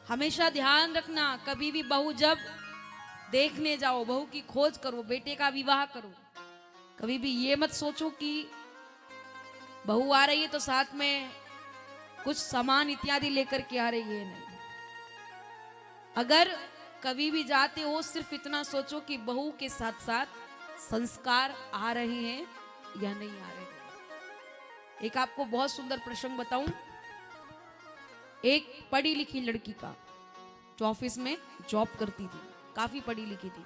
हमेशा ध्यान रखना, कभी भी बहू जब देखने जाओ, बहू की खोज करो, बेटे का विवाह करो, कभी भी ये मत सोचो कि बहू आ रही है तो साथ में कुछ सामान इत्यादि लेकर के आ रही है। नहीं, अगर कभी भी जाते हो सिर्फ इतना सोचो कि बहू के साथ साथ संस्कार आ रहे हैं या नहीं आ रहे हैं। एक आपको बहुत सुंदर प्रसंग बताऊं। एक पढ़ी लिखी लड़की का, जो ऑफिस में जॉब करती थी, काफी पढ़ी लिखी थी,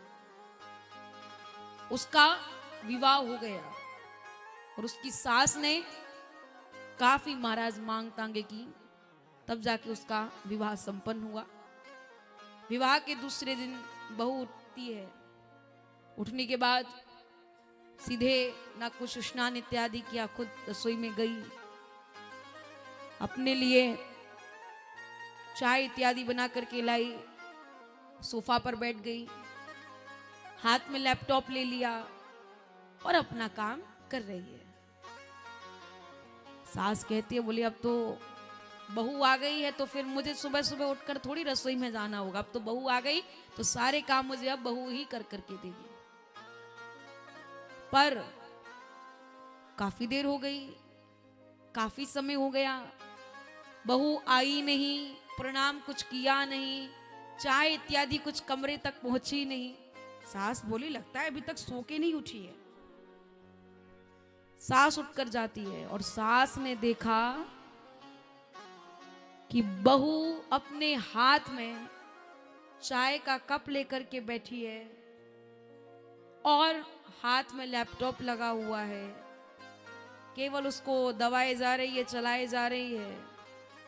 उसका विवाह हो गया और उसकी सास ने काफी महाराज मांग तांगे की, तब जाके उसका विवाह संपन्न हुआ। विवाह के दूसरे दिन बहू उठती है, उठने के बाद सीधे ना कुछ स्नान इत्यादि किया, खुद रसोई में गई, अपने लिए चाय इत्यादि बना करके लाई, सोफा पर बैठ गई, हाथ में लैपटॉप ले लिया और अपना काम कर रही है। सास कहती है, बोली अब तो बहू आ गई है तो फिर मुझे सुबह सुबह उठकर थोड़ी रसोई में जाना होगा, अब तो बहू आ गई तो सारे काम मुझे अब बहू ही कर करके देगी। पर काफी देर हो गई, काफी समय हो गया, बहू आई नहीं, प्रणाम कुछ किया नहीं, चाय इत्यादि कुछ कमरे तक पहुंची नहीं। सास बोली, लगता है अभी तक सो के नहीं उठी है। सास उठकर जाती है और सास ने देखा कि बहू अपने हाथ में चाय का कप लेकर के बैठी है और हाथ में लैपटॉप लगा हुआ है, केवल उसको दबाए जा रही है, चलाए जा रही है।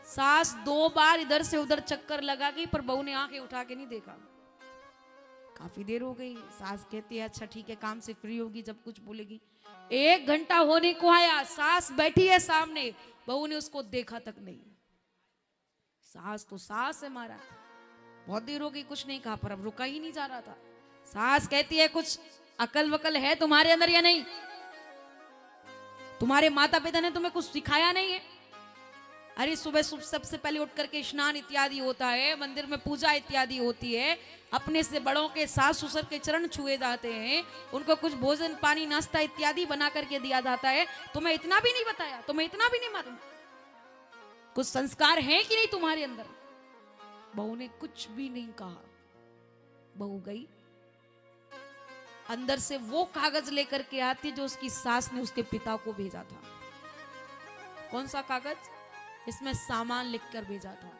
सास 2 बार इधर से उधर चक्कर लगा गई पर बहू ने आंखें उठा के नहीं देखा। काफी देर हो गई, सास कहती है अच्छा ठीक है, काम से फ्री होगी जब कुछ बोलेगी। 1 घंटा होने को आया, सास बैठी है सामने, बहू ने उसको देखा तक नहीं। सास तो सास है मारा, बहुत देर हो गई कुछ नहीं कहा, पर अब रुका ही नहीं जा रहा था। सास कहती है, कुछ अकल वकल है तुम्हारे अंदर या नहीं? तुम्हारे माता पिता ने तुम्हें कुछ सिखाया नहीं है? अरे सुबह सबसे पहले उठ करके स्नान इत्यादि होता है, मंदिर में पूजा इत्यादि होती है, अपने से बड़ों के सास ससुर के चरण छुए जाते हैं, उनको कुछ भोजन पानी नाश्ता इत्यादि बना करके दिया जाता है। तुम्हें इतना भी नहीं बताया, तुम्हें इतना भी नहीं मालूम, कुछ संस्कार हैं कि नहीं तुम्हारे अंदर? बहू ने कुछ भी नहीं कहा। बहू गई, अंदर से वो कागज लेकर के आती जो उसकी सास ने उसके पिता को भेजा था। कौन सा कागज? इसमें सामान लिखकर भेजा था।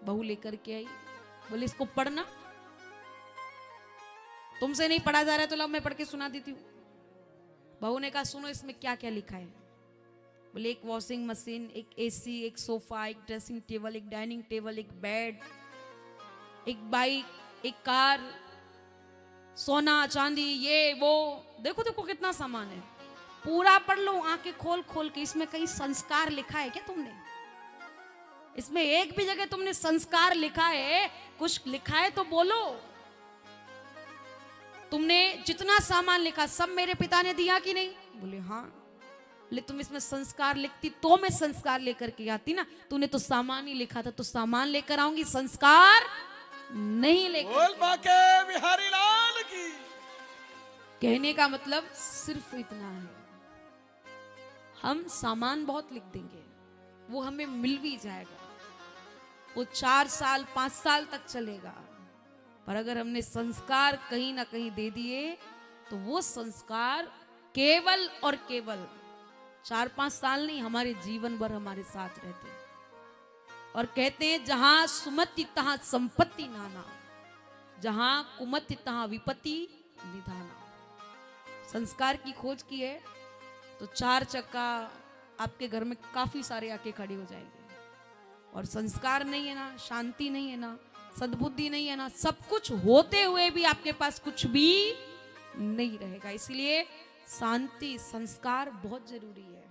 बहू लेकर के आई, बोले इसको पढ़ना। तुमसे नहीं पढ़ा जा रहा है तो लो मैं पढ़ के सुना देती हूँ। बहू ने कहा सुनो इसमें क्या क्या लिखा है। बोले एक वॉशिंग मशीन, एक एसी, एक सोफा, एक ड्रेसिंग टेबल, एक डाइनिंग टेबल, एक बेड, एक बाइक, एक कार, सोना चांदी, ये वो, देखो देखो कितना सामान है। पूरा पढ़ लो आंखें खोल खोल के। इसमें कहीं संस्कार लिखा है क्या तुमने? इसमें एक भी जगह तुमने संस्कार लिखा है? कुछ लिखा है तो बोलो। तुमने जितना सामान लिखा सब मेरे पिता ने दिया कि नहीं? बोले हाँ। ले तुम इसमें संस्कार लिखती तो मैं संस्कार लेकर के आती ना। तूने तो सामान ही लिखा था, तो सामान लेकर आऊंगी, संस्कार नहीं लेकर। बोल बाके बिहारी लाल की। कहने का मतलब सिर्फ इतना है, हम सामान बहुत लिख देंगे, वो हमें मिल भी जाएगा, वो 4 साल 5 साल तक चलेगा, पर अगर हमने संस्कार कहीं ना कहीं दे दिए तो वो संस्कार केवल और केवल 4-5 साल नहीं, हमारे जीवन भर हमारे साथ रहते हैं। और कहते हैं जहां सुमति तहां संपत्ति नाना, जहां कुमति तहां विपत्ति निधाना। संस्कार की खोज की है तो 4 चक्का आपके घर में काफी सारे आके खड़े हो जाएंगे। और संस्कार नहीं है ना, शांति नहीं है ना, सद्बुद्धि नहीं है ना, सब कुछ होते हुए भी आपके पास कुछ भी नहीं रहेगा। इसलिए शांति, संस्कार बहुत जरूरी है।